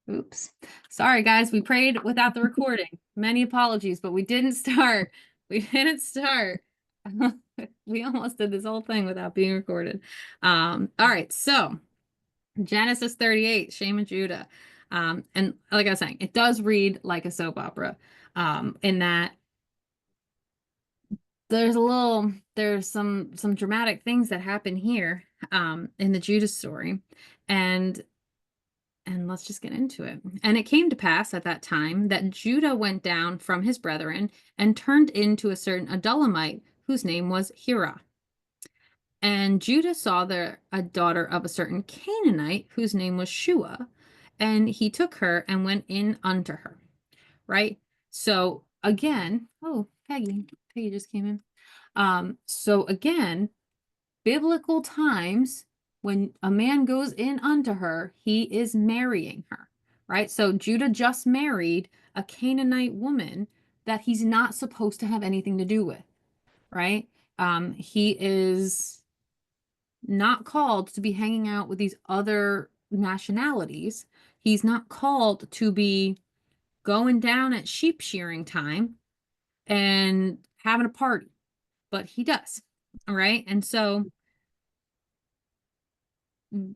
Oops. Sorry, guys. We prayed without the recording. Many apologies, but we didn't start. We didn't start. We almost did this whole thing without being recorded. All right. So Genesis 38, Shame and Judah. And like I was saying, it does read like a soap opera, in that there's some dramatic things that happen here, in the Judah story. And let's just get into it. And it came to pass at that time that Judah went down from his brethren and turned into a certain Adullamite whose name was Hira. And Judah saw there a daughter of a certain Canaanite whose name was Shua, and he took her and went in unto her. Right? So again, oh, Peggy just came in. So again, biblical times, when a man goes in unto her, he is marrying her, right? So Judah just married a Canaanite woman that he's not supposed to have anything to do with, right? He is not called to be hanging out with these other nationalities. He's not called to be going down at sheep shearing time and having a party, but he does, all right? And so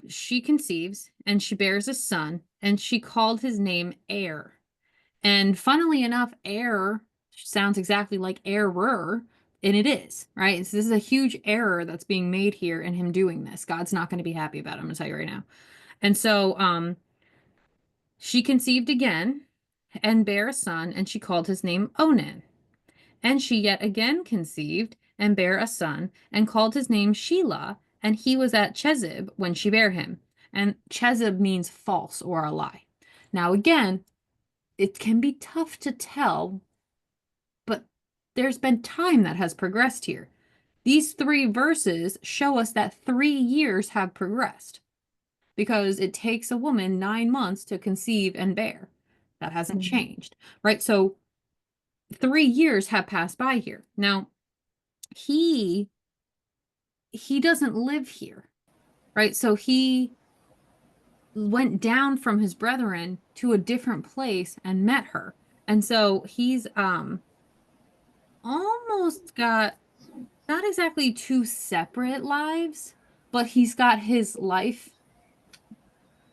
she conceives and she bears a son, and she called his name Er. And funnily enough, Er sounds exactly like error, and it is, right? So this is a huge error that's being made here in him doing this. God's not going to be happy about it, I'm going to tell you right now. And so she conceived again and bare a son, and she called his name Onan. And she yet again conceived and bare a son, and called his name Shelah, and he was at Chezib when she bare him. And Chezib means false or a lie. Now, again, it can be tough to tell, but there's been time that has progressed here. These 3 verses show us that 3 years have progressed, because it takes a woman 9 months to conceive and bear. That hasn't changed, right? So 3 years have passed by here. Now, he doesn't live here, right? So he went down from his brethren to a different place and met her. And so he's almost got not exactly 2 separate lives, but he's got his life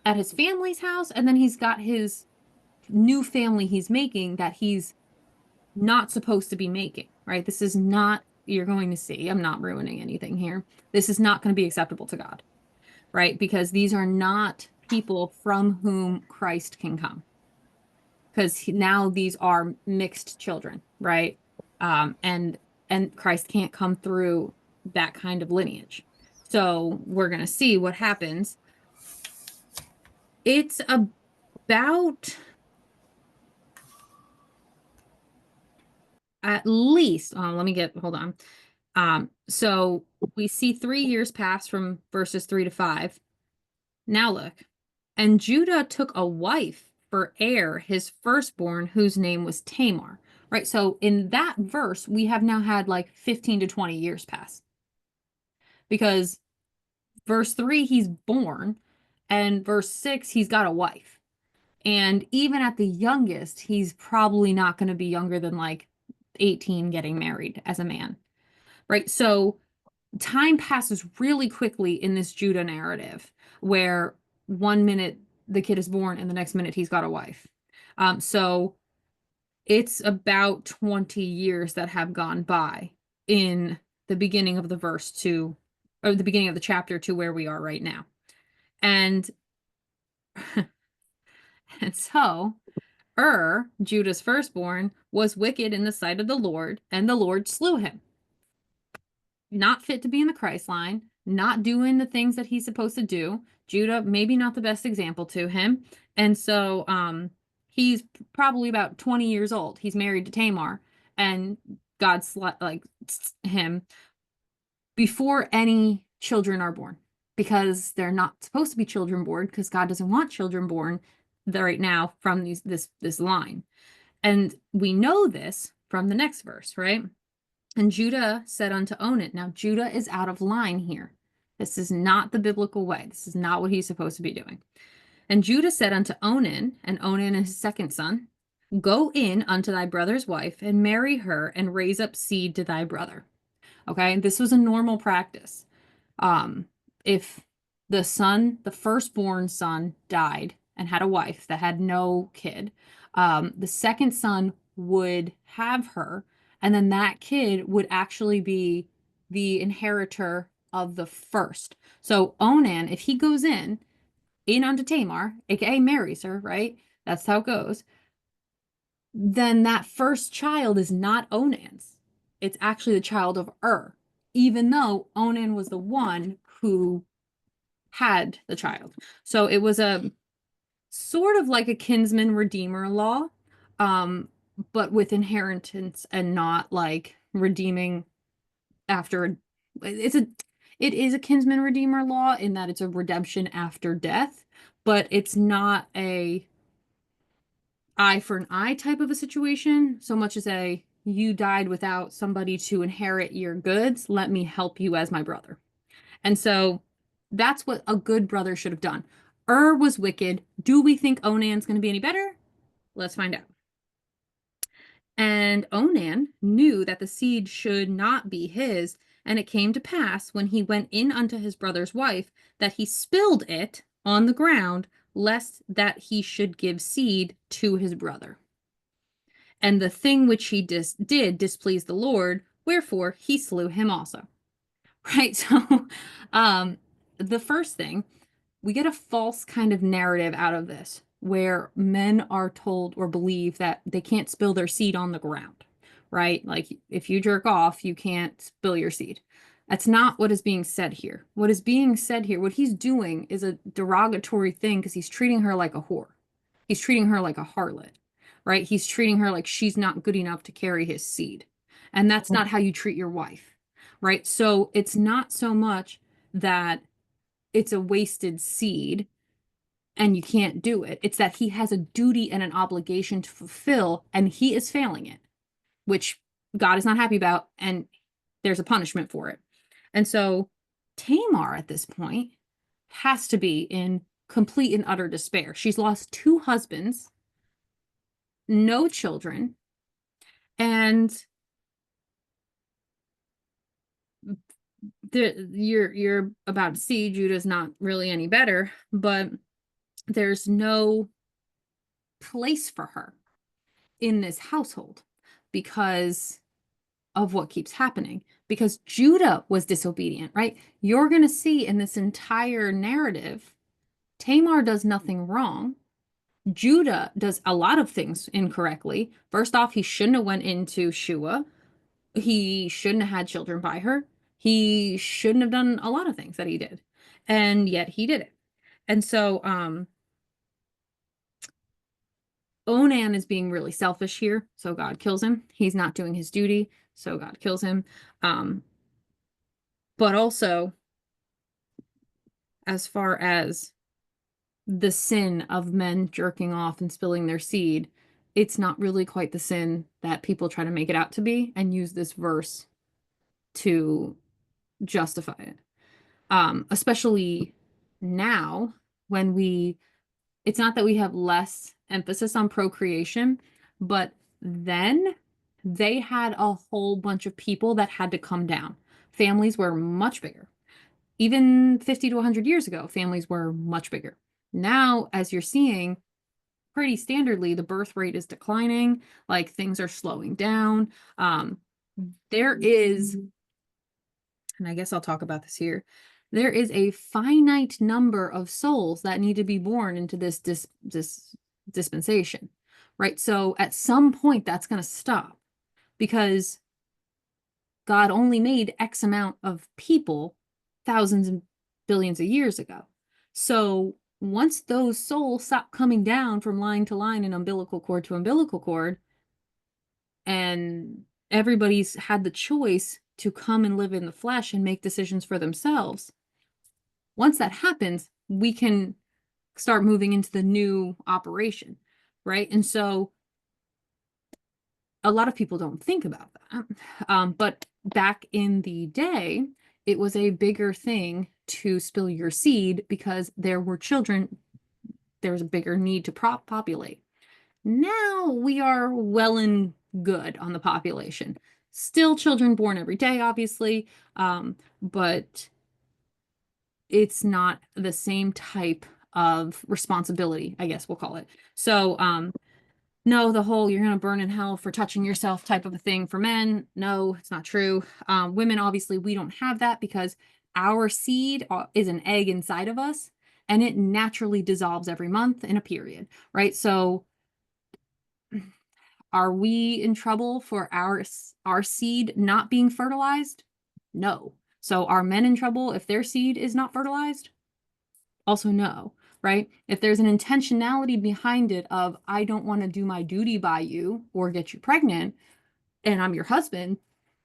at his family's house, and then he's got his new family he's making that he's not supposed to be making, right? This is not, you're going to see, I'm not ruining anything here. This is not going to be acceptable to God, right? Because these are not people from whom Christ can come. Because now these are mixed children, right? And Christ can't come through that kind of lineage. So we're going to see what happens. It's about at least, hold on. So we see 3 years pass from verses 3 to 5. Now look, and Judah took a wife for Er, his firstborn, whose name was Tamar. Right. So in that verse, we have now had like 15 to 20 years pass. Because verse 3, he's born, and verse 6, he's got a wife. And even at the youngest, he's probably not going to be younger than like 18 getting married as a man. Right. So time passes really quickly in this Judah narrative, where 1 minute the kid is born and the next minute he's got a wife. So it's about 20 years that have gone by in the beginning of the verse to, or the beginning of the chapter to where we are right now. And and so Judah's firstborn, was wicked in the sight of the Lord, and the Lord slew him. Not fit to be in the Christ line, not doing the things that he's supposed to do. Judah, maybe not the best example to him. And so he's probably about 20 years old. He's married to Tamar, and God him before any children are born, because they're not supposed to be children born, because God doesn't want children born right now from this line. And we know this from the next verse, right? And Judah said unto Onan. Now, Judah is out of line here. This is not the biblical way. This is not what he's supposed to be doing. And Judah said unto Onan, and Onan his second son, go in unto thy brother's wife and marry her and raise up seed to thy brother. Okay, this was a normal practice. If the firstborn son died and had a wife that had no kid, the second son would have her, and then that kid would actually be the inheritor of the first. So Onan, if he goes in unto Tamar, aka marries her, right? That's how it goes. Then that first child is not Onan's. It's actually the child of even though Onan was the one who had the child. So it was a sort of like a kinsman redeemer law, um, but with inheritance and not like redeeming after it is a kinsman redeemer law in that it's a redemption after death, but it's not a eye for an eye type of a situation so much as a you died without somebody to inherit your goods, let me help you as my brother. And so that's what a good brother should have done. Was wicked. Do we think Onan's going to be any better? Let's find out. And Onan knew that the seed should not be his, and it came to pass when he went in unto his brother's wife that he spilled it on the ground, lest that he should give seed to his brother. And the thing which he did displeased the Lord, wherefore he slew him also. Right? So the first thing, we get a false kind of narrative out of this where men are told or believe that they can't spill their seed on the ground, right? Like if you jerk off, you can't spill your seed. That's not what is being said here. What is being said here, what he's doing is a derogatory thing because he's treating her like a whore. He's treating her like a harlot, right? He's treating her like she's not good enough to carry his seed. And that's not how you treat your wife, right? So it's not so much that it's a wasted seed and you can't do it. It's that he has a duty and an obligation to fulfill, and he is failing it, which God is not happy about, and there's a punishment for it. And so Tamar at this point has to be in complete and utter despair. She's lost 2 husbands, no children, and you're about to see Judah's not really any better, but there's no place for her in this household because of what keeps happening. Because Judah was disobedient, right? You're going to see in this entire narrative, Tamar does nothing wrong. Judah does a lot of things incorrectly. First off, he shouldn't have went into Shua. He shouldn't have had children by her. He shouldn't have done a lot of things that he did. And yet he did it. And so Onan is being really selfish here, so God kills him. He's not doing his duty, so God kills him. But also, as far as the sin of men jerking off and spilling their seed, it's not really quite the sin that people try to make it out to be and use this verse to justify it. Especially now when it's not that we have less emphasis on procreation, but then they had a whole bunch of people that had to come down. Families were much bigger. Even 50 to 100 years ago, families were much bigger. Now, as you're seeing, pretty standardly, the birth rate is declining, like things are slowing down. There is, and I guess I'll talk about this here, there is a finite number of souls that need to be born into this dispensation, right? So at some point, that's going to stop because God only made X amount of people thousands and billions of years ago. So once those souls stop coming down from line to line and umbilical cord to umbilical cord, and everybody's had the choice to come and live in the flesh and make decisions for themselves, once that happens, we can start moving into the new operation, right? And so a lot of people don't think about that. But back in the day, it was a bigger thing to spill your seed because there were children there's a bigger need to populate. Now we are well and good on the population. Still children born every day, obviously, but it's not the same type of responsibility, I guess we'll call it. So, no, the whole you're going to burn in hell for touching yourself type of a thing for men. No, it's not true. Women, obviously, we don't have that because our seed is an egg inside of us and it naturally dissolves every month in a period, right? So, are we in trouble for our seed not being fertilized? No. So, are men in trouble if their seed is not fertilized? Also no, right? If there's an intentionality behind it of I don't want to do my duty by you or get you pregnant and I'm your husband,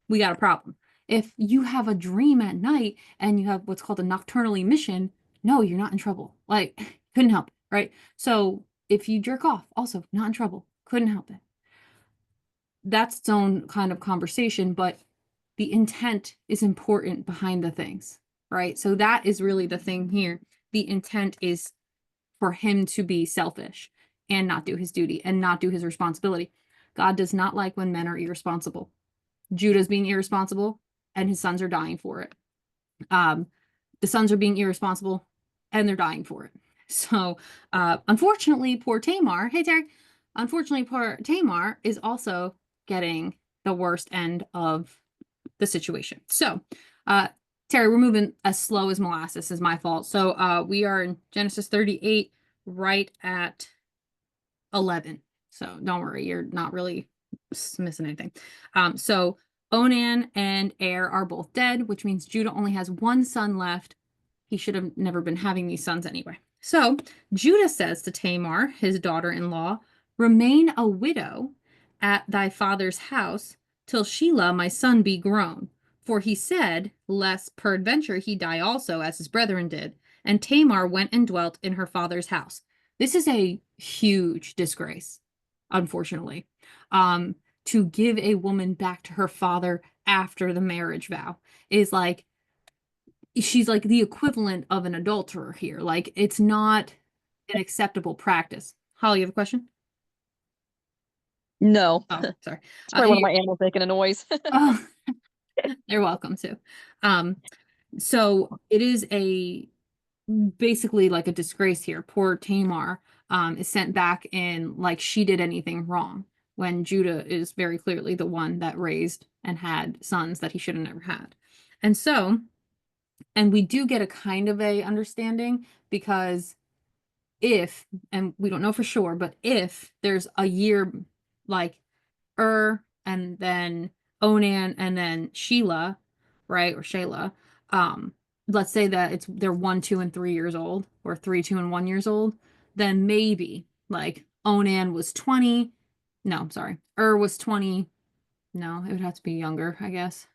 we got a problem. If you have a dream at night and you have what's called a nocturnal emission, no, you're not in trouble. Like, couldn't help it, right? So if you jerk off, also not in trouble. Couldn't help it. That's its own kind of conversation, but the intent is important behind the things, right? So that is really the thing here. The intent is for him to be selfish and not do his duty and not do his responsibility. God does not like when men are irresponsible. Judah's being irresponsible and his sons are dying for it. The sons are being irresponsible and they're dying for it. So, unfortunately, poor Tamar, hey, Terry, unfortunately, poor Tamar is also getting the worst end of the situation. So, Terry, we're moving as slow as molasses is my fault. So, we are in Genesis 38, right at 11. So don't worry, you're not really missing anything. So Onan and Er are both dead, which means Judah only has one son left. He should have never been having these sons anyway. So Judah says to Tamar, his daughter-in-law, remain a widow at thy father's house till Shelah my son be grown. For he said, lest peradventure he die also, as his brethren did. And Tamar went and dwelt in her father's house. This is a huge disgrace, unfortunately. To give a woman back to her father after the marriage vow is like, she's like the equivalent of an adulterer here. Like, it's not an acceptable practice. Holly, you have a question? No. Oh, sorry. It's probably one of my animals making a noise. Oh, you're welcome to. So it is basically like a disgrace here. Poor Tamar is sent back in like she did anything wrong when Judah is very clearly the one that raised and had sons that he should have never had. And so, and we do get a kind of a understanding because if, and we don't know for sure, but if there's a year like and then Onan and then Sheila, right? Or Shayla. Um, let's say that they're 1, 2, and 3 years old, or 3, 2, and 1 years old, then maybe like Onan was 20. No, I'm sorry. Was 20. No, it would have to be younger, I guess.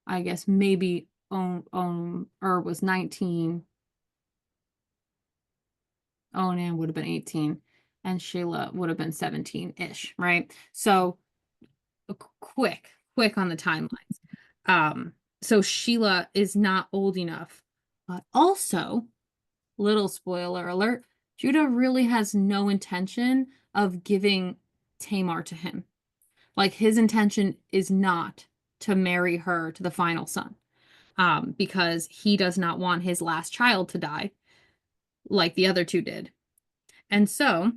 I guess maybe was 19. Onan would have been 18 and Sheila would have been 17-ish, right? So quick on the timelines. So Sheila is not old enough. But also, little spoiler alert, Judah really has no intention of giving Tamar to him. Like, his intention is not to marry her to the final son, because he does not want his last child to die like the other two did. And so,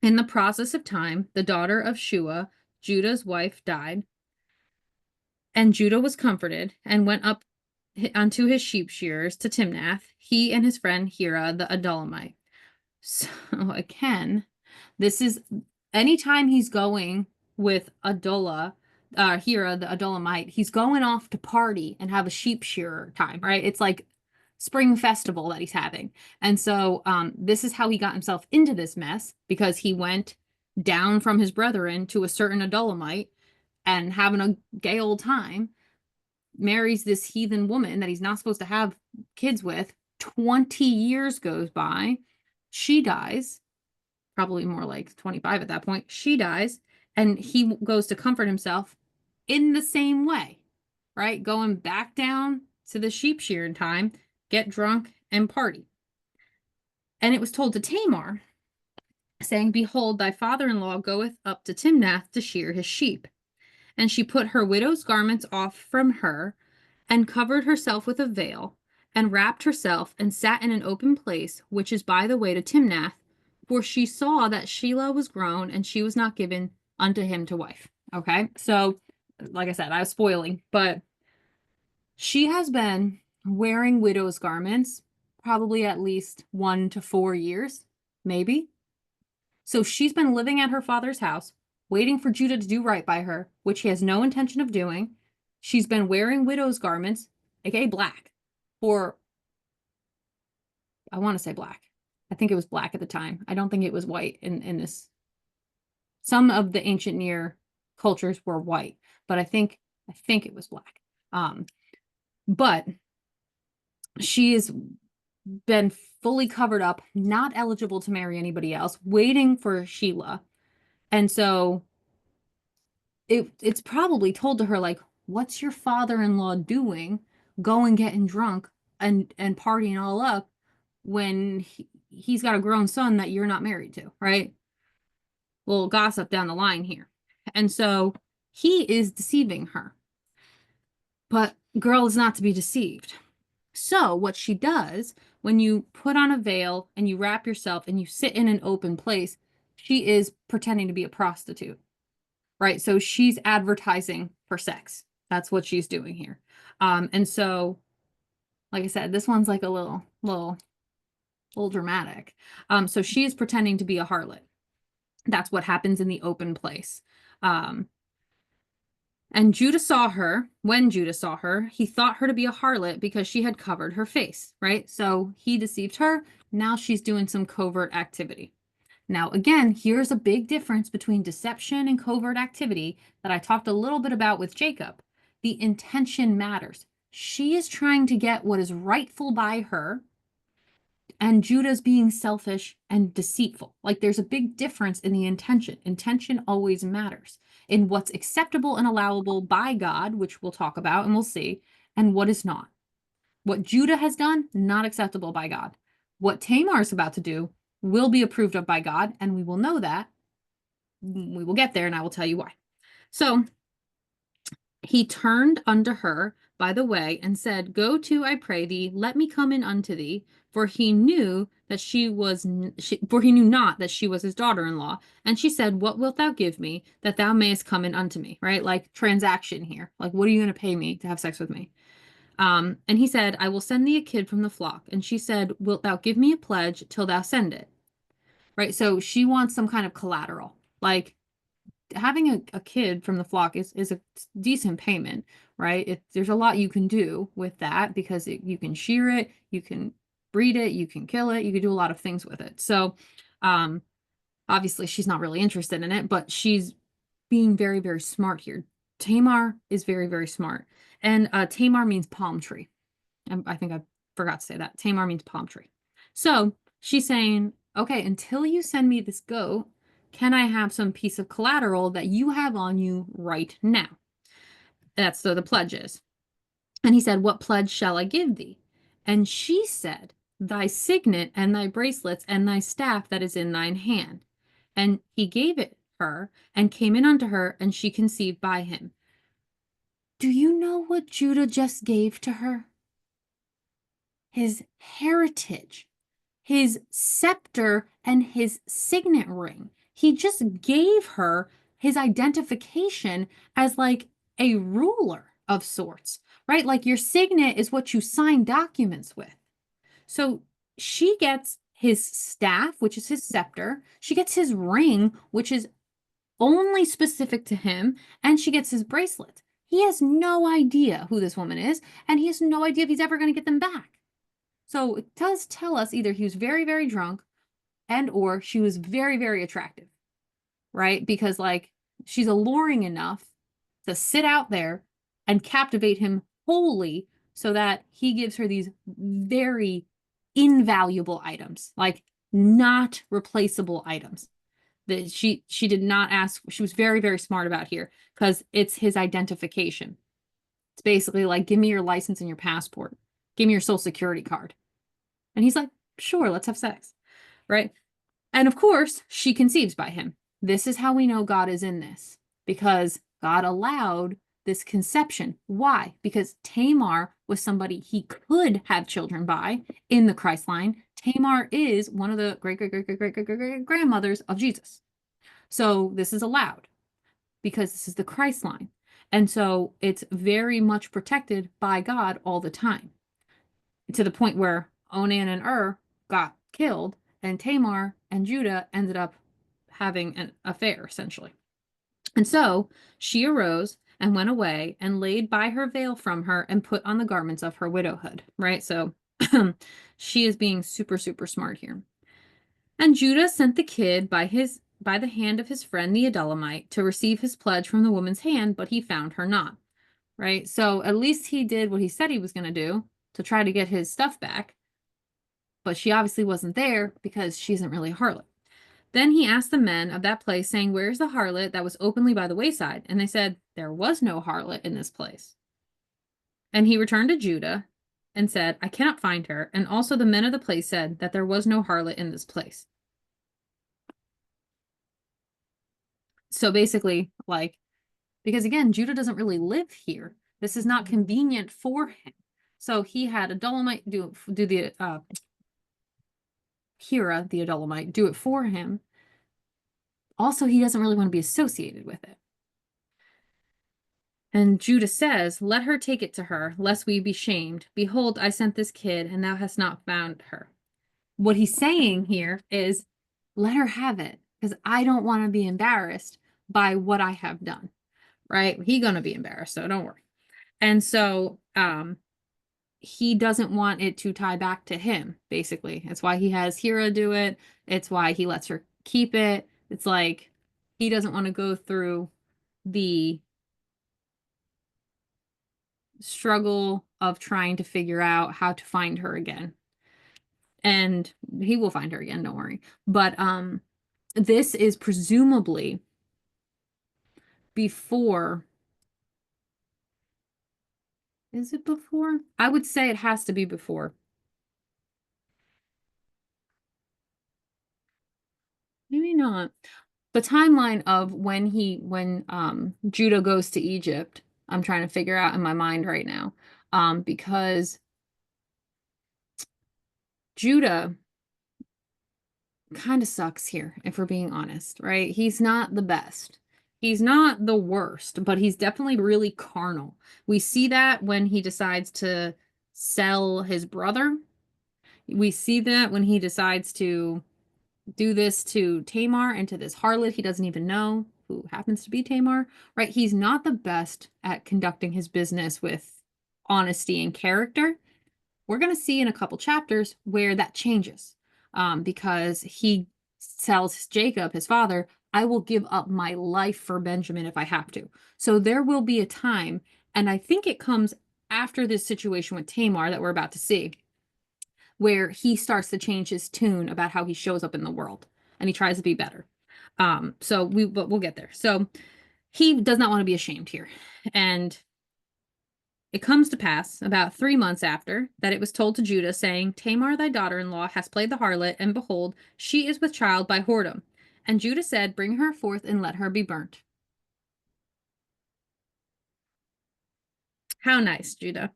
in the process of time, the daughter of Shua, Judah's wife, died. And Judah was comforted and went up unto his sheep shearers to Timnath, he and his friend Hira the Adullamite. So again, this is anytime he's going with Hira the Adullamite, he's going off to party and have a sheep shearer time, right? It's like spring festival that he's having. And so this is how he got himself into this mess, because he went down from his brethren to a certain Adullamite and having a gay old time, marries this heathen woman that he's not supposed to have kids with. 20 years goes by. She dies, probably more like 25 at that point. She dies, and he goes to comfort himself in the same way, right? Going back down to the sheep shearing time, get drunk and party. And it was told to Tamar, saying, Behold, thy father-in-law goeth up to Timnath to shear his sheep. And she put her widow's garments off from her, and covered herself with a veil, and wrapped herself, and sat in an open place, which is by the way to Timnath, for she saw that Shelah was grown, and she was not given unto him to wife. Okay, so like I said, I was spoiling, but she has been wearing widow's garments probably at least 1 to 4 years, maybe. So she's been living at her father's house, waiting for Judah to do right by her, which he has no intention of doing. She's been wearing widow's garments, aka black, for, I want to say black. I think it was black at the time. I don't think it was white in this. Some of the ancient Near cultures were white, but I think it was black. But she has been fully covered up, not eligible to marry anybody else, waiting for Shelah. And so it's probably told to her, like, what's your father-in-law doing going getting drunk and partying all up when he's got a grown son that you're not married to, right? Little gossip down the line here. And so he is deceiving her, but girl is not to be deceived. So what she does, when you put on a veil and you wrap yourself and you sit in an open place, she is pretending to be a prostitute. Right? So she's advertising for sex. That's what she's doing here. And so, like I said, this one's like a little dramatic. So she is pretending to be a harlot. That's what happens in the open place. And Judah saw her. When Judah saw her, he thought her to be a harlot because she had covered her face, right? So he deceived her. Now she's doing some covert activity. Now, again, here's a big difference between deception and covert activity that I talked a little bit about with Jacob. The intention matters. She is trying to get what is rightful by her, and Judah's being selfish and deceitful. Like, there's a big difference in the intention. Intention always matters in what's acceptable and allowable by God, which we'll talk about and we'll see, and what is not. What Judah has done, not acceptable by God. What Tamar is about to do will be approved of by God, and we will know that. We will get there, and I will tell you why. So he turned unto her by the way and said, Go to, I pray thee, let me come in unto thee. For he knew that for he knew not that she was his daughter-in-law. And she said, What wilt thou give me that thou mayest come in unto me? Right? Like transaction here. Like, what are you going to pay me to have sex with me? And he said, I will send thee a kid from the flock. And she said, Wilt thou give me a pledge till thou send it? Right? So she wants some kind of collateral. Like, having a kid from the flock is a decent payment, right? There's a lot you can do with that because you can shear it, you can breed it, you can kill it, you can do a lot of things with it. So, obviously she's not really interested in it, but she's being very, very smart here. Tamar is very, very smart. And Tamar means palm tree. I think I forgot to say that. Tamar means palm tree. So she's saying, okay, until you send me this goat, can I have some piece of collateral that you have on you right now? That's so the pledge is. And he said, What pledge shall I give thee? And she said, Thy signet and thy bracelets and thy staff that is in thine hand. And he gave it her and came in unto her, and she conceived by him. Do you know what Judah just gave to her? His heritage, his scepter, and his signet ring. He just gave her his identification as like a ruler of sorts, right? Like your signet is what you sign documents with. So she gets his staff, which is his scepter. She gets his ring, which is only specific to him, and she gets his bracelet. He has no idea who this woman is, and he has no idea if he's ever going to get them back. So it does tell us either he was very, very drunk and or she was very, very attractive, right? Because like she's alluring enough to sit out there and captivate him wholly so that he gives her these very invaluable items, like not replaceable items. That she did not ask. She was very, very smart about here because it's his identification. It's basically like, give me your license and your passport. Give me your social security card. And he's like, sure, let's have sex. right? And of course, she conceives by him. This is how we know God is in this, because God allowed this conception. Why? Because Tamar was somebody he could have children by in the Christ line. Tamar is one of the great, great, great, great, great, great, great, great grandmothers of Jesus. So this is allowed because this is the Christ line. And so it's very much protected by God all the time, to the point where Onan and got killed, and Tamar and Judah ended up having an affair, essentially. And so she arose and went away and laid by her veil from her and put on the garments of her widowhood, right? So she is being super, super smart here. And Judah sent the kid by the hand of his friend the Adullamite to receive his pledge from the woman's hand, but he found her not, right? So at least he did what he said he was going to do to try to get his stuff back, but she obviously wasn't there because she isn't really a harlot. Then he asked the men of that place, saying, "Where is the harlot that was openly by the wayside?" And they said, "There was no harlot in this place." And he returned to Judah and said, "I cannot find her." And also the men of the place said that there was no harlot in this place. So basically, like, because again, Judah doesn't really live here. This is not convenient for him. So he had a Dolomite do the Hira, the Adullamite, do it for him. Also, he doesn't really want to be associated with it. And Judah says, "Let her take it to her, lest we be shamed. Behold, I sent this kid, and thou hast not found her." What he's saying here is, let her have it, because I don't want to be embarrassed by what I have done, right? He's going to be embarrassed, so don't worry. And so he doesn't want it to tie back to him, basically. It's why he has Hira do it. It's why he lets her keep it. It's like he doesn't want to go through the struggle of trying to figure out how to find her again. And he will find her again, don't worry. But this is presumably before. Is it before? I would say it has to be before. Maybe not. The timeline of when Judah goes to Egypt, I'm trying to figure out in my mind right now. Because Judah kind of sucks here, if we're being honest, right? He's not the best. He's not the worst, but he's definitely really carnal. We see that when he decides to sell his brother. We see that when he decides to do this to Tamar and to this harlot he doesn't even know, who happens to be Tamar, right? He's not the best at conducting his business with honesty and character. We're going to see in a couple chapters where that changes, because he tells Jacob, his father, "I will give up my life for Benjamin if I have to." So there will be a time, and I think it comes after this situation with Tamar that we're about to see, where he starts to change his tune about how he shows up in the world and he tries to be better. But we'll get there. So he does not want to be ashamed here. And it comes to pass about 3 months after that it was told to Judah, saying, "Tamar thy daughter-in-law has played the harlot, and behold, she is with child by whoredom." And Judah said, "Bring her forth and let her be burnt." How nice, Judah.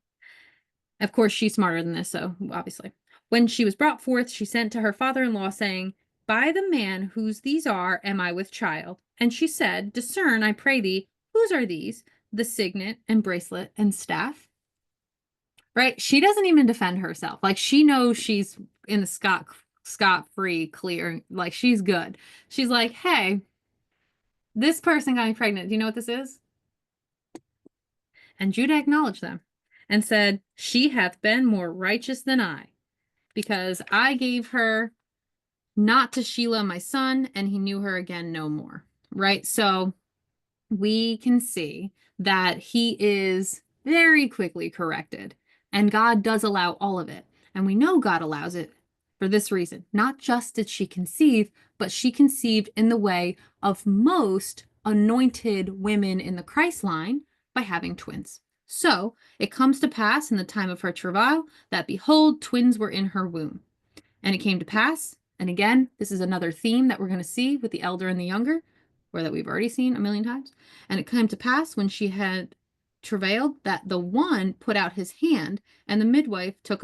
Of course, she's smarter than this, so obviously. When she was brought forth, she sent to her father-in-law, saying, "By the man whose these are am I with child." And she said, "Discern, I pray thee, whose are these, the signet and bracelet and staff?" Right? She doesn't even defend herself. Like, she knows she's in the scot-free clear. Like, she's good. She's like, "Hey, this person got me pregnant. Do you know what this is?" And Judah acknowledged them and said, "She hath been more righteous than I, because I gave her not to Shelah my son, and he knew her again no more." Right? So we can see that he is very quickly corrected, and God does allow all of it. And we know God allows it for this reason. Not just did she conceive, but she conceived in the way of most anointed women in the Christ line, by having twins. So it comes to pass in the time of her travail that, behold, twins were in her womb. And it came to pass And again, this is another theme that we're going to see with the elder and the younger, or that we've already seen a million times. And it came to pass when she had travailed that the one put out his hand, and the midwife took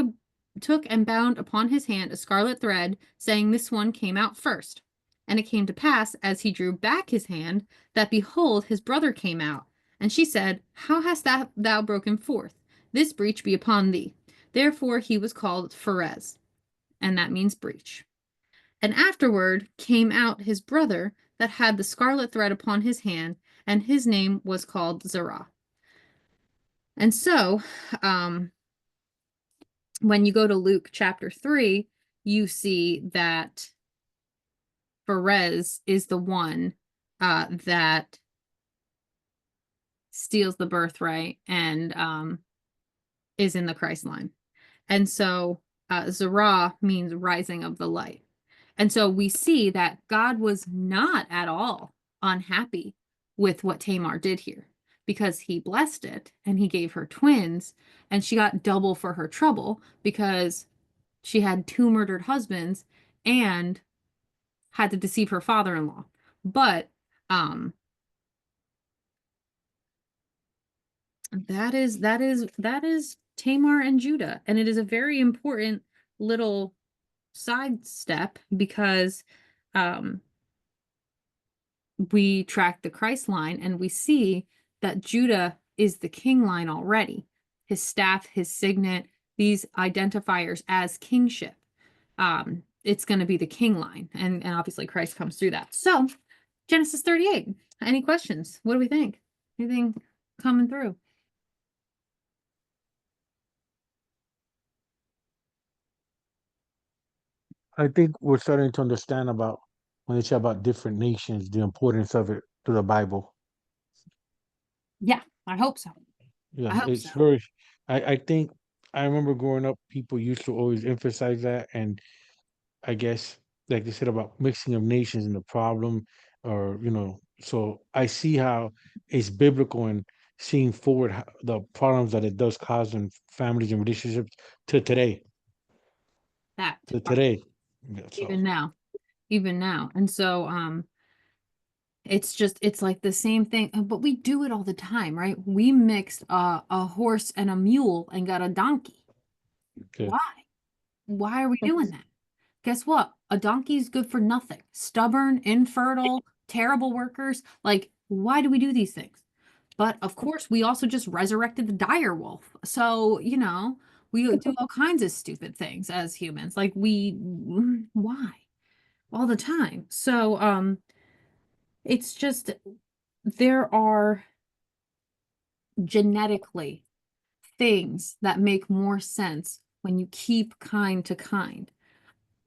and bound upon his hand a scarlet thread, saying, This one came out first. And it came to pass, as he drew back his hand, that behold, his brother came out. And she said, How hast thou broken forth? This breach be upon thee. Therefore he was called Pharez, and that means breach. And afterward came out his brother that had the scarlet thread upon his hand, and his name was called Zerah. And so, when you go to Luke chapter 3, you see that Pharez is the one that steals the birthright and is in the Christ line. And so Zerah means rising of the light. And so we see that God was not at all unhappy with what Tamar did here, because he blessed it and he gave her twins, and she got double for her trouble because she had two murdered husbands and had to deceive her father-in-law. But that is Tamar and Judah, and it is a very important little sidestep because we track the Christ line and we see that Judah is the king line already. His staff, his signet, these identifiers as kingship. It's going to be the king line, and obviously Christ comes through that. So Genesis 38. Any questions? What do we think? Anything coming through? I think we're starting to understand about when they talk about different nations, the importance of it to the Bible. Yeah, I hope so. I Yeah, hope so. it's very. I think I remember growing up, people used to always emphasize that, and I guess like they said about mixing of nations and the problem, or so I see how it's biblical and seeing forward the problems that it does cause in families and relationships to today, That to right. today. Yeah, so Even now. And so it's like the same thing, but we do it all the time, right? We mixed a horse and a mule and got a donkey. okay. Why? Why are we doing that? Guess what? A donkey is good for nothing. Stubborn, infertile, terrible workers. Like, why do we do these things? But of course, we also just resurrected the dire wolf. So, we do all kinds of stupid things as humans. Like why? All the time. So, it's just there are genetically things that make more sense when you keep kind to kind.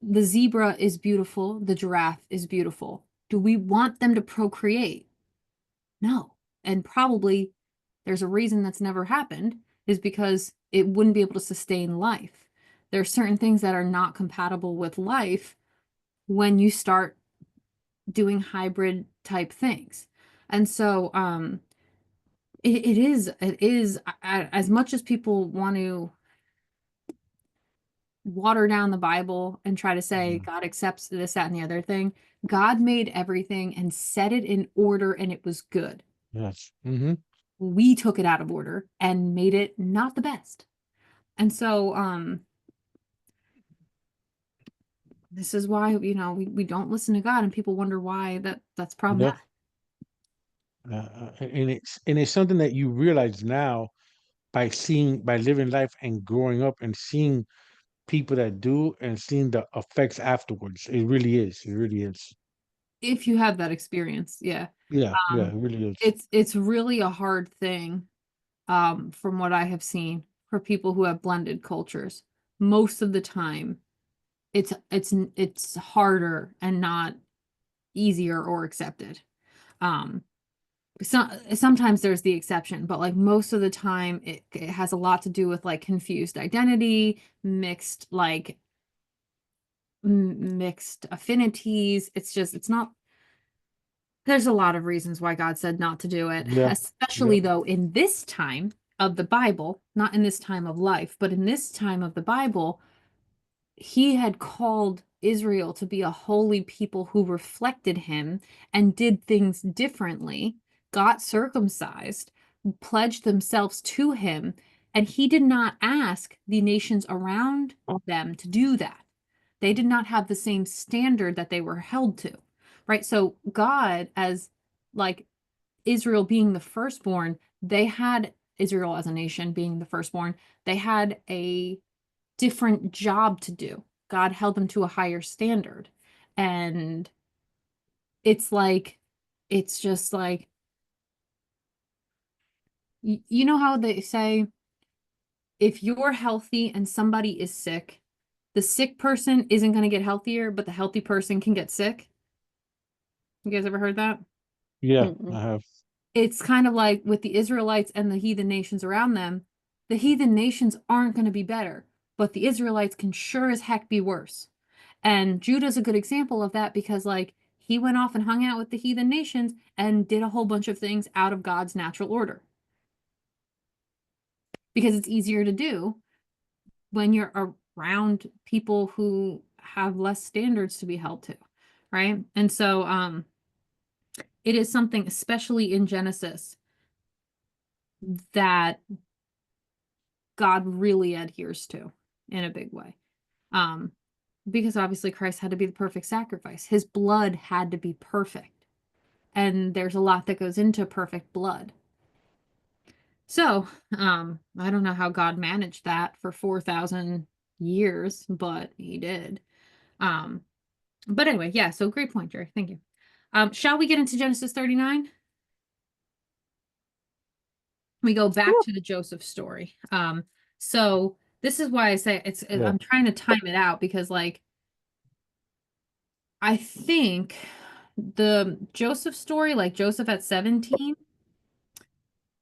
The zebra is beautiful, the giraffe is beautiful. Do we want them to procreate? No. And probably there's a reason that's never happened, is because it wouldn't be able to sustain life. There are certain things that are not compatible with life when you start doing hybrid type things. And so it is as much as people want to water down the Bible and try to say Mhm. God accepts this, that, and the other thing. God made everything and set it in order, and it was good. Yes. We took it out of order and made it not the best. And so this is why, we don't listen to God, and people wonder why that's Yep. problematic. And it's something that you realize now by living life and growing up and seeing people that do and seeing the effects afterwards. It really is. It really is. If you have that experience, yeah. Yeah, yeah, Um it really is. it's really a hard thing, from what I have seen, for people who have blended cultures. Most of the time, it's harder and not easier or accepted. Um, sometimes there's the exception, but like most of the time, it has a lot to do with like confused identity, mixed like mixed affinities. It's not. There's a lot of reasons why God said not to do it, Yeah, especially yep, though in this time of the Bible, not in this time of life, but in this time of the Bible, he had called Israel to be a holy people who reflected him and did things differently, got circumcised, pledged themselves to him, and he did not ask the nations around them to do that. They did not have the same standard that they were held to, right? So God, as like Israel being the firstborn, they had Israel as a nation being the firstborn, they had a different job to do. God held them to a higher standard. And it's like, it's just like, you know how they say, if you're healthy and somebody is sick, the sick person isn't going to get healthier, but the healthy person can get sick. You guys ever heard that? Yeah, Mm-mm. I have. It's kind of like with the Israelites and the heathen nations around them. The heathen nations aren't going to be better, but the Israelites can sure as heck be worse. And Judah's a good example of that because, like, he went off and hung out with the heathen nations and did a whole bunch of things out of God's natural order. Because it's easier to do when you're around people who have less standards to be held to, right? And so it is something, especially in Genesis, that God really adheres to in a big way. Because obviously Christ had to be the perfect sacrifice. His blood had to be perfect. And there's a lot that goes into perfect blood. So, I don't know how God managed that for 4,000 years, but he did. Um, but anyway, yeah, so great point, Jerry. Thank you. Shall we get into Genesis 39? We go back Yeah. to the Joseph story. So this is why I say Yeah. I'm trying to time it out because, like, I think the Joseph story, like Joseph at 17,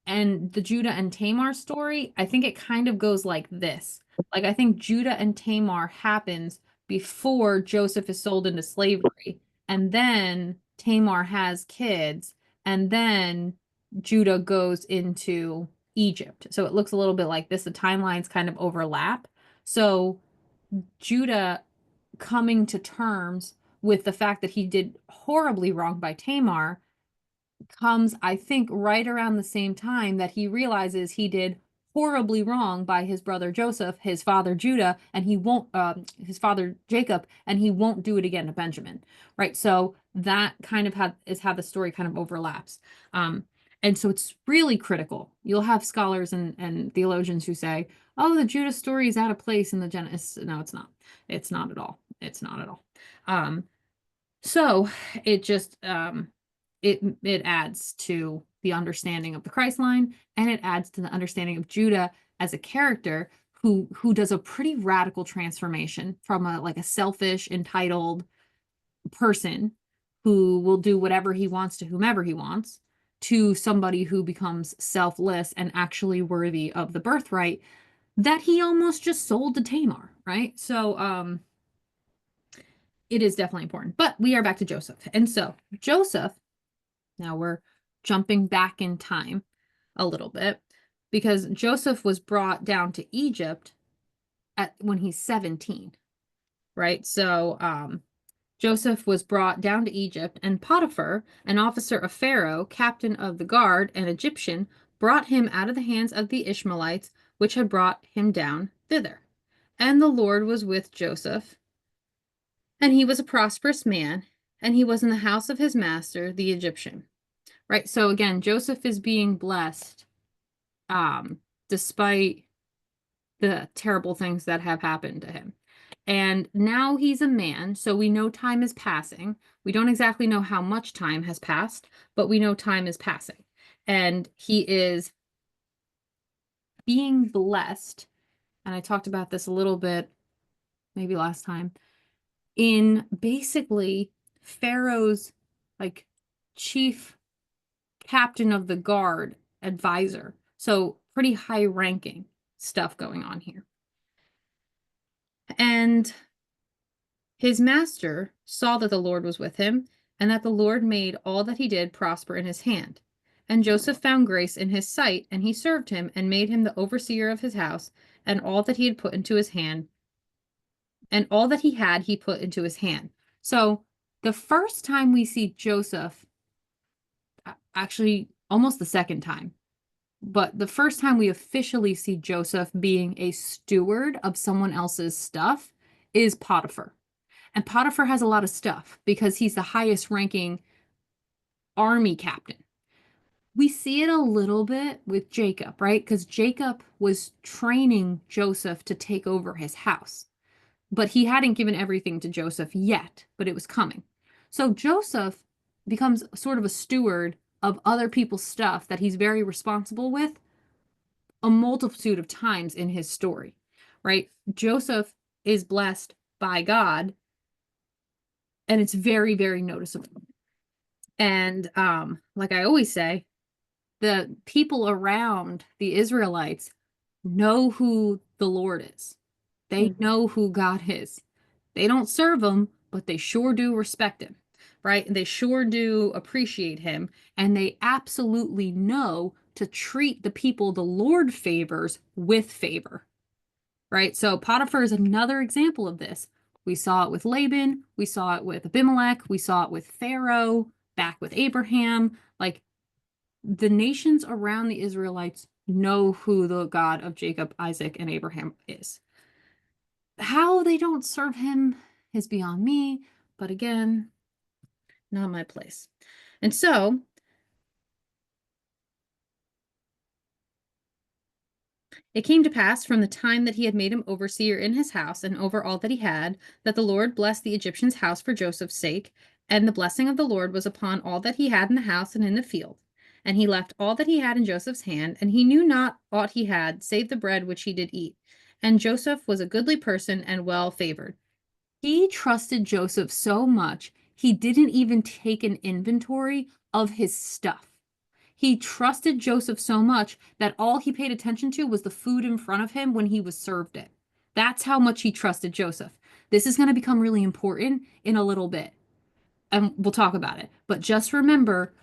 and the Judah and Tamar story, I think it kind of goes like this. Like, I think Judah and Tamar happens before Joseph is sold into slavery, and then Tamar has kids, and then Judah goes into Egypt. So it looks a little bit like this. The timelines kind of overlap. So Judah coming to terms with the fact that he did horribly wrong by Tamar comes, I think, right around the same time that he realizes he did horribly wrong by his brother Joseph, his father Judah, and he won't, his father Jacob, and he won't do it again to Benjamin, right? So that kind of is how the story kind of overlaps. And so it's really critical. You'll have scholars and theologians who say, oh, the Judah story is out of place in the Genesis. No, it's not. It's not at all. It's not at all. So it just it adds to the understanding of the Christ line, and it adds to the understanding of Judah as a character who does a pretty radical transformation from a selfish, entitled person who will do whatever he wants to whomever he wants to somebody who becomes selfless and actually worthy of the birthright that he almost just sold to Tamar, right? So it is definitely important. But we are back to Joseph. And so Joseph, now we're jumping back in time a little bit because Joseph was brought down to Egypt when he's 17, right? So Joseph was brought down to Egypt, and Potiphar, an officer of Pharaoh, captain of the guard, an Egyptian, brought him out of the hands of the Ishmaelites, which had brought him down thither. And the Lord was with Joseph, and he was a prosperous man, and he was in the house of his master, the Egyptian. Right. So again, Joseph is being blessed, despite the terrible things that have happened to him. And now he's a man, so we know time is passing. We don't exactly know how much time has passed, but we know time is passing. And he is being blessed. And I talked about this a little bit, maybe last time, in basically Pharaoh's like chief captain of the guard advisor. So pretty high ranking stuff going on here. And his master saw that the Lord was with him, and that the Lord made all that he did prosper in his hand. And Joseph found grace in his sight, and he served him and made him the overseer of his house, and all that he had put into his hand and all that he had he put into his hand. So the first time we see Joseph, actually almost the second time, but the first time we officially see Joseph being a steward of someone else's stuff is Potiphar. And Potiphar has a lot of stuff because he's the highest ranking army captain. We see it a little bit with Jacob, right? Because Jacob was training Joseph to take over his house, but he hadn't given everything to Joseph yet, but it was coming. So Joseph becomes sort of a steward of other people's stuff that he's very responsible with a multitude of times in his story, right? Joseph is blessed by God, and it's very, very noticeable. And like I always say, the people around the Israelites know who the Lord is. They know who God is. They don't serve him, but they sure do respect him, right? They sure do appreciate him, and they absolutely know to treat the people the Lord favors with favor, right? So Potiphar is another example of this. We saw it with Laban, we saw it with Abimelech, we saw it with Pharaoh, back with Abraham. Like the nations around the Israelites know who the God of Jacob, Isaac, and Abraham is. How they don't serve him is beyond me, but again, not my place. And so it came to pass from the time that he had made him overseer in his house and over all that he had, that the Lord blessed the Egyptian's house for Joseph's sake, and the blessing of the Lord was upon all that he had in the house and in the field. And he left all that he had in Joseph's hand, and he knew not aught he had, save the bread which he did eat. And Joseph was a goodly person and well favored. He trusted Joseph so much, he didn't even take an inventory of his stuff. He trusted Joseph so much that all he paid attention to was the food in front of him when he was served it. That's how much he trusted Joseph. This is going to become really important in a little bit, and we'll talk about it. But just remember,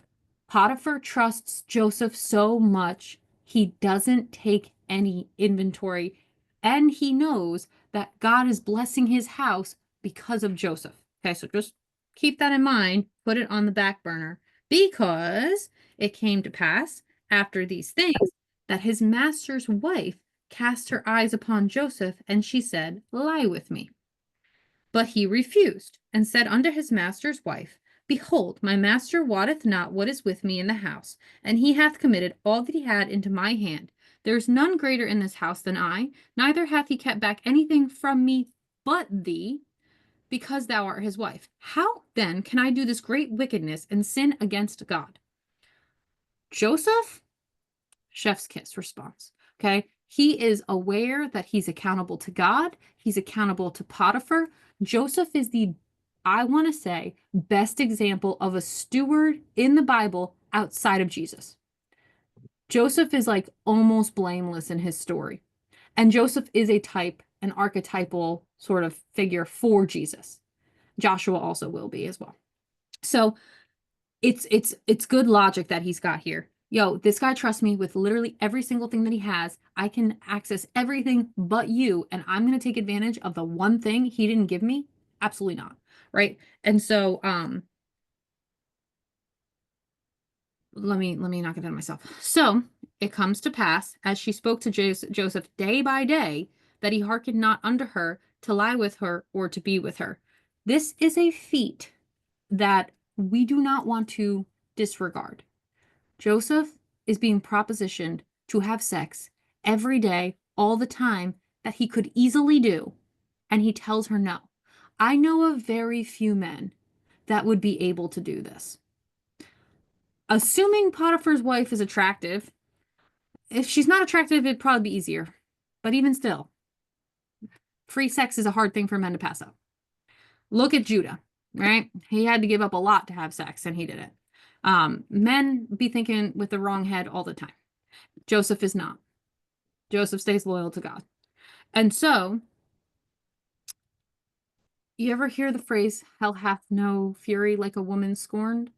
Potiphar trusts Joseph so much, he doesn't take any inventory, and he knows that God is blessing his house because of Joseph. Okay, so just keep that in mind, put it on the back burner, because it came to pass after these things that his master's wife cast her eyes upon Joseph, and she said, "Lie with me." But he refused, and said unto his master's wife, Behold, my master wotteth not what is with me in the house, and he hath committed all that he had into my hand. There is none greater in this house than I, neither hath he kept back anything from me but thee, because thou art his wife. How then can I do this great wickedness and sin against God? Joseph, chef's kiss response. Okay. He is aware that he's accountable to God. He's accountable to Potiphar. Joseph is the, I want to say, best example of a steward in the Bible outside of Jesus. Joseph is like almost blameless in his story. And Joseph is a type, an archetypal sort of figure for Jesus. Joshua also will be as well. So it's good logic that he's got here. Yo, this guy trusts me with literally every single thing that he has. I can access everything but you, and I'm going to take advantage of the one thing he didn't give me? Absolutely not, right? And so let me not get ahead of myself. So it comes to pass, as she spoke to Joseph day by day, that he hearkened not unto her to lie with her or to be with her. This is a feat that we do not want to disregard. Joseph is being propositioned to have sex every day, all the time, that he could easily do, and he tells her no. I know of very few men that would be able to do this. Assuming Potiphar's wife is attractive, if she's not attractive, it'd probably be easier. But even still, free sex is a hard thing for men to pass up. Look at Judah, right? He had to give up a lot to have sex, and he did it. Men be thinking with the wrong head all the time. Joseph is not. Joseph stays loyal to God. And so, you ever hear the phrase, hell hath no fury like a woman scorned?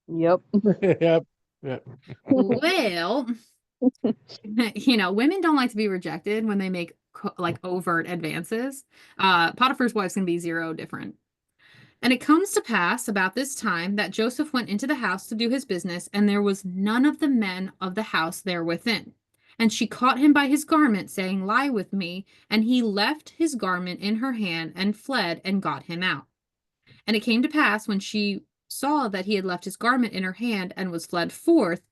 Yep. Yep. Yep. Well, Women don't like to be rejected when they make like overt advances. Potiphar's wife's gonna be zero different. And it comes to pass about this time that Joseph went into the house to do his business, and there was none of the men of the house there within. And she caught him by his garment, saying, Lie with me. And he left his garment in her hand and fled and got him out. And it came to pass when she saw that he had left his garment in her hand and was fled forth,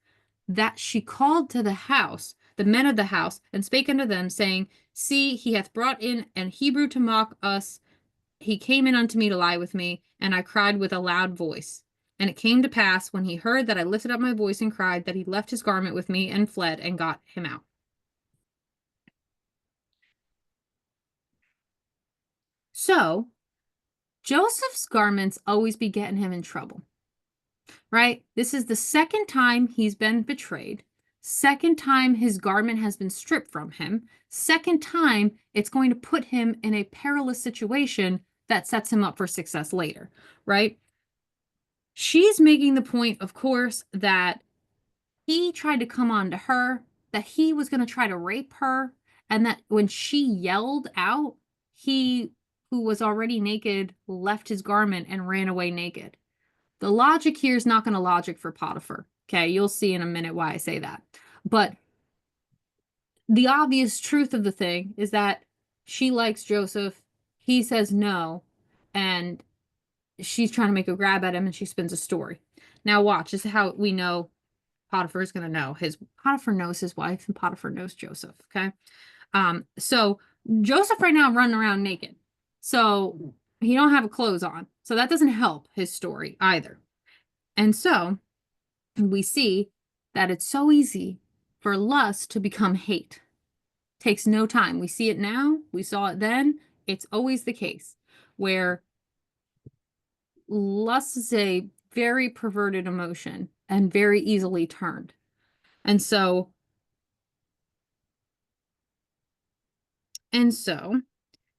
that she called to the house, the men of the house, and spake unto them, saying, See, he hath brought in an Hebrew to mock us. He came in unto me to lie with me, and I cried with a loud voice. And it came to pass, when he heard that I lifted up my voice and cried, that he left his garment with me and fled and got him out. So, Joseph's garments always be getting him in trouble, right? This is the second time he's been betrayed. Second time his garment has been stripped from him. Second time it's going to put him in a perilous situation that sets him up for success later, right? She's making the point, of course, that he tried to come on to her, that he was going to try to rape her, and that when she yelled out, he, who was already naked, left his garment and ran away naked. The logic here is not going to logic for Potiphar. Okay, you'll see in a minute why I say that. But the obvious truth of the thing is that she likes Joseph. He says no, and she's trying to make a grab at him, and she spins a story. Now watch, this is how we know Potiphar is going to know. Potiphar knows his wife, and Potiphar knows Joseph. Okay. So Joseph right now running around naked. So he don't have clothes on. So that doesn't help his story either. And so we see that it's so easy for lust to become hate. Takes no time. We see it now. We saw it then. It's always the case where lust is a very perverted emotion and very easily turned. And so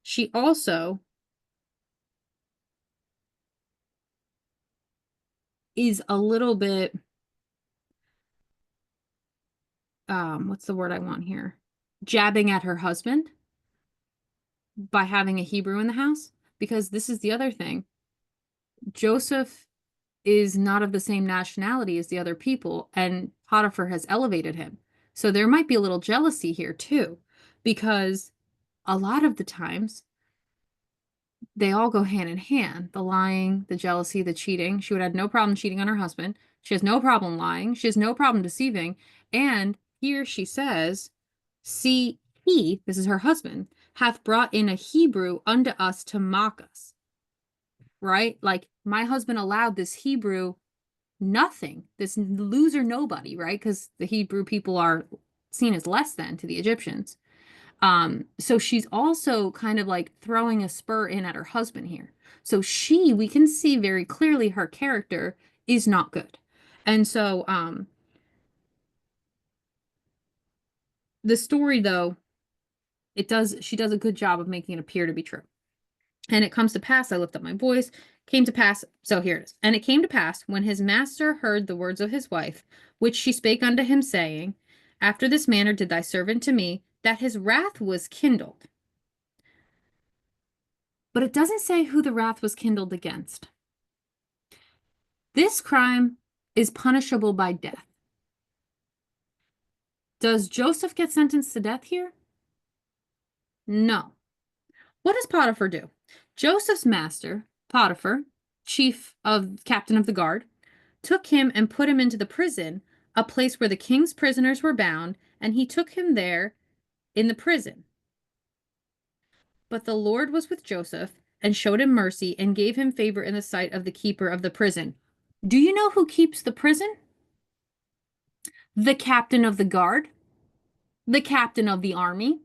she also is a little bit, what's the word I want here? Jabbing at her husband by having a Hebrew in the house. Because this is the other thing. Joseph is not of the same nationality as the other people, and Potiphar has elevated him. So there might be a little jealousy here too, because a lot of the times they all go hand in hand. The lying, the jealousy, the cheating. She would have no problem cheating on her husband. She has no problem lying. She has no problem deceiving. And here she says, See, he, this is her husband, hath brought in a Hebrew unto us to mock us. Right? Like, my husband allowed this Hebrew nothing, this loser nobody, right? Because the Hebrew people are seen as less than to the Egyptians. So she's also kind of like throwing a spur in at her husband here. So we can see very clearly her character is not good. And so, the story though, she does a good job of making it appear to be true. And it comes to pass, I lift up my voice, came to pass, so here it is. And it came to pass, when his master heard the words of his wife, which she spake unto him, saying, After this manner did thy servant to me, that his wrath was kindled. But it doesn't say who the wrath was kindled against. This crime is punishable by death. Does Joseph get sentenced to death here? No. What does Potiphar do? Joseph's master, Potiphar, captain of the guard, took him and put him into the prison, a place where the king's prisoners were bound, and he took him there in the prison. But the Lord was with Joseph and showed him mercy and gave him favor in the sight of the keeper of the prison. Do you know who keeps the prison? The captain of the guard, the captain of the army.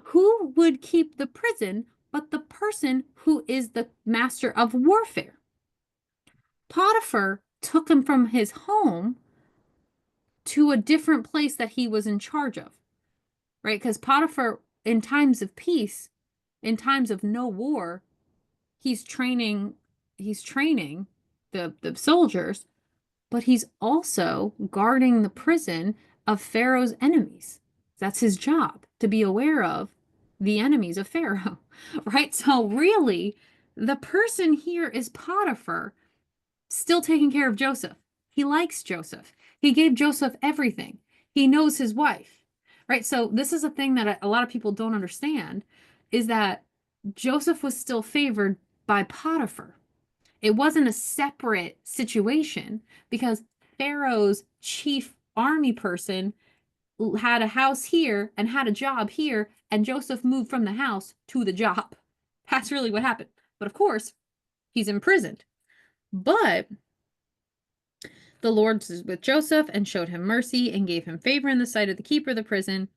Who would keep the prison but the person who is the master of warfare? Potiphar took him from his home to a different place that he was in charge of, right? Because Potiphar, in times of peace, in times of no war, he's training the soldiers, but he's also guarding the prison of Pharaoh's enemies. That's his job, to be aware of the enemies of Pharaoh, right? So really, the person here is Potiphar, still taking care of Joseph. He likes Joseph. He gave Joseph everything. He knows his wife, right? So this is a thing that a lot of people don't understand, is that Joseph was still favored by Potiphar. It wasn't a separate situation because Pharaoh's chief army person had a house here and had a job here, and Joseph moved from the house to the job. That's really what happened. But of course, he's imprisoned. But the Lord was with Joseph and showed him mercy and gave him favor in the sight of the keeper of the prison,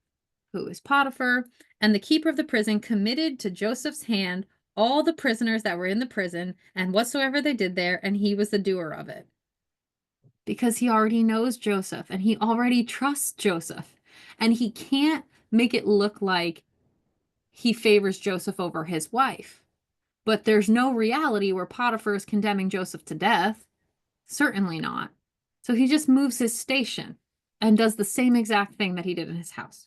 who is Potiphar. And the keeper of the prison committed to Joseph's hand all the prisoners that were in the prison and whatsoever they did there, and he was the doer of it. Because he already knows Joseph and he already trusts Joseph. And he can't make it look like he favors Joseph over his wife. But there's no reality where Potiphar is condemning Joseph to death. Certainly not. So he just moves his station and does the same exact thing that he did in his house.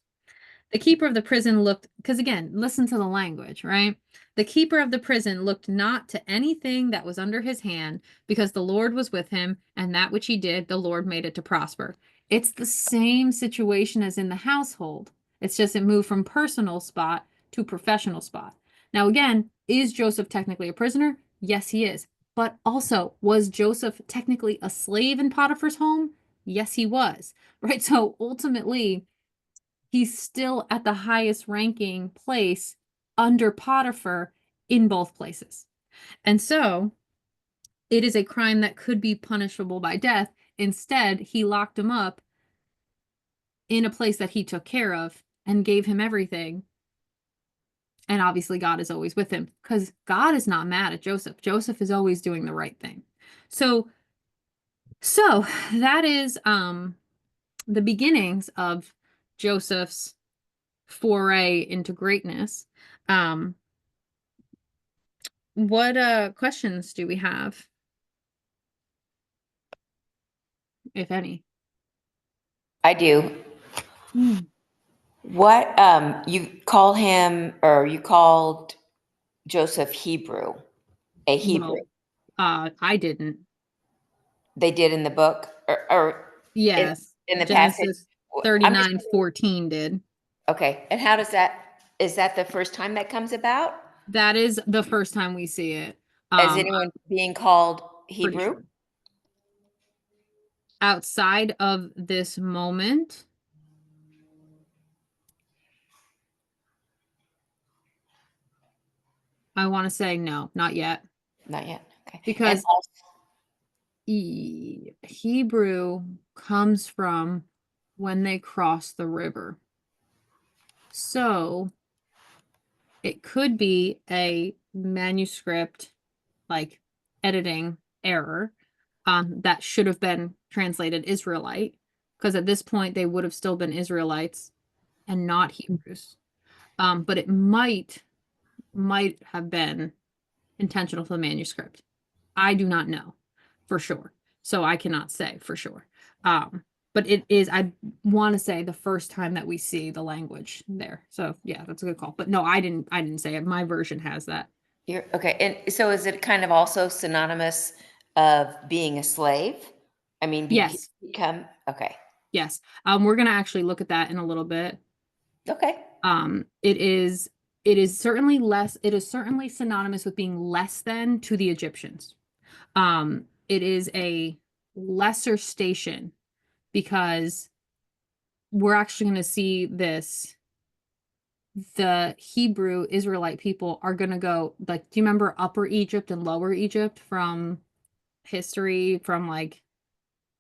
The keeper of the prison looked, because again, listen to the language, right? The keeper of the prison looked not to anything that was under his hand, because the Lord was with him, and that which he did, the Lord made it to prosper. It's the same situation as in the household. It's just it moved from personal spot to professional spot. Now, again, is Joseph technically a prisoner? Yes, he is. But also, was Joseph technically a slave in Potiphar's home? Yes, he was, right? So ultimately, he's still at the highest ranking place under Potiphar in both places. And so it is a crime that could be punishable by death. Instead, he locked him up in a place that he took care of and gave him everything. And obviously, God is always with him because God is not mad at Joseph. Joseph is always doing the right thing. So that is the beginnings of Joseph's foray into greatness. What questions do we have, if any? I do. What you call him, or you called Joseph Hebrew, a Hebrew? I didn't. They did in the book, or Yes, in the passage. Genesis I'm just 39:14 did. okay. And how does that? Is that the first time that comes about? That is the first time we see it. Is anyone being called Pretty Hebrew? sure. Outside of this moment, I want to say no, not yet. Not yet. Okay. Because And also, Hebrew comes from when they cross the river. So it could be a manuscript, like editing error, that should have been translated Israelite, because at this point they would have still been Israelites and not Hebrews. But it might have been intentional to the manuscript. I do not know for sure, so I cannot say for sure. But it is, I want to say, the first time that we see the language there. So yeah, that's a good call. But no, I didn't say it. My version has that. you're okay. And so is it kind of also synonymous of being a slave? I mean, Yes. become okay. Yes. We're gonna actually look at that in a little bit. Okay. It is certainly synonymous with being less than to the Egyptians. It is a lesser station because we're actually going to see this. The Hebrew Israelite people are going to go, like, do you remember Upper Egypt and Lower Egypt from history, from like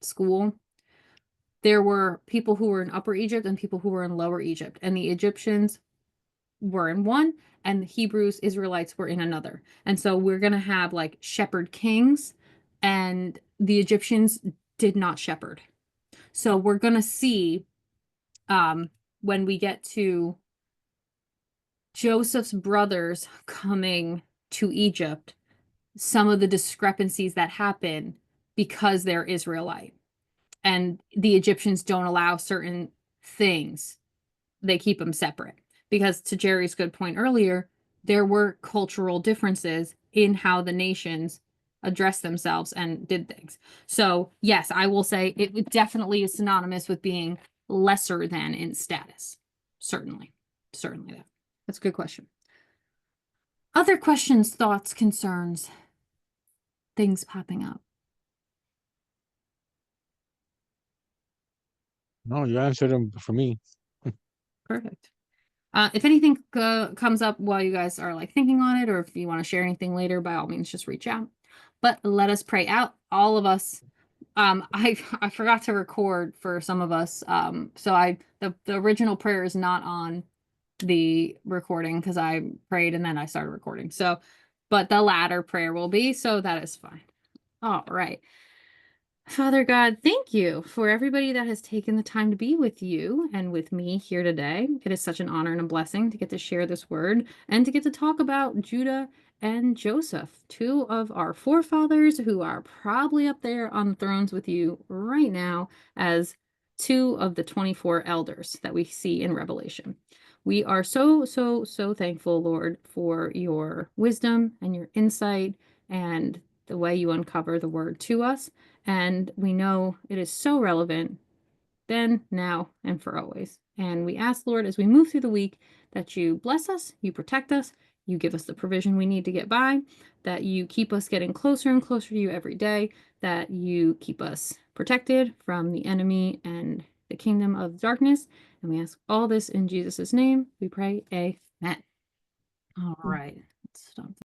school? There were people who were in Upper Egypt and people who were in Lower Egypt, and the Egyptians were in one and the Hebrews, Israelites were in another. And so we're going to have like shepherd kings, and the Egyptians did not shepherd. So we're going to see when we get to Joseph's brothers coming to Egypt, some of the discrepancies that happen because they're Israelite. And the Egyptians don't allow certain things, they keep them separate. Because to Jerry's good point earlier, there were cultural differences in how the nations addressed themselves and did things. So yes, I will say it definitely is synonymous with being lesser than in status. Certainly. Certainly that. That's a good question. Other questions, thoughts, concerns, things popping up. No, you answered them for me. Perfect. If anything comes up while you guys are like thinking on it, or if you want to share anything later, by all means, just reach out. But let us pray out, all of us. I forgot to record for some of us. So the original prayer is not on the recording because I prayed and then I started recording. So, but the latter prayer will be, so that is fine. All right. Father God, thank you for everybody that has taken the time to be with you and with me here today. It is such an honor and a blessing to get to share this word and to get to talk about Judah and Joseph, two of our forefathers who are probably up there on the thrones with you right now as two of the 24 elders that we see in Revelation. We are so, so, so thankful, Lord, for your wisdom and your insight and the way you uncover the word to us. And we know it is so relevant then, now, and for always. And we ask, Lord, as we move through the week, that you bless us, you protect us, you give us the provision we need to get by, that you keep us getting closer and closer to you every day, that you keep us protected from the enemy and the kingdom of darkness. And we ask all this in Jesus' name. We pray, amen. All right. Let's stop.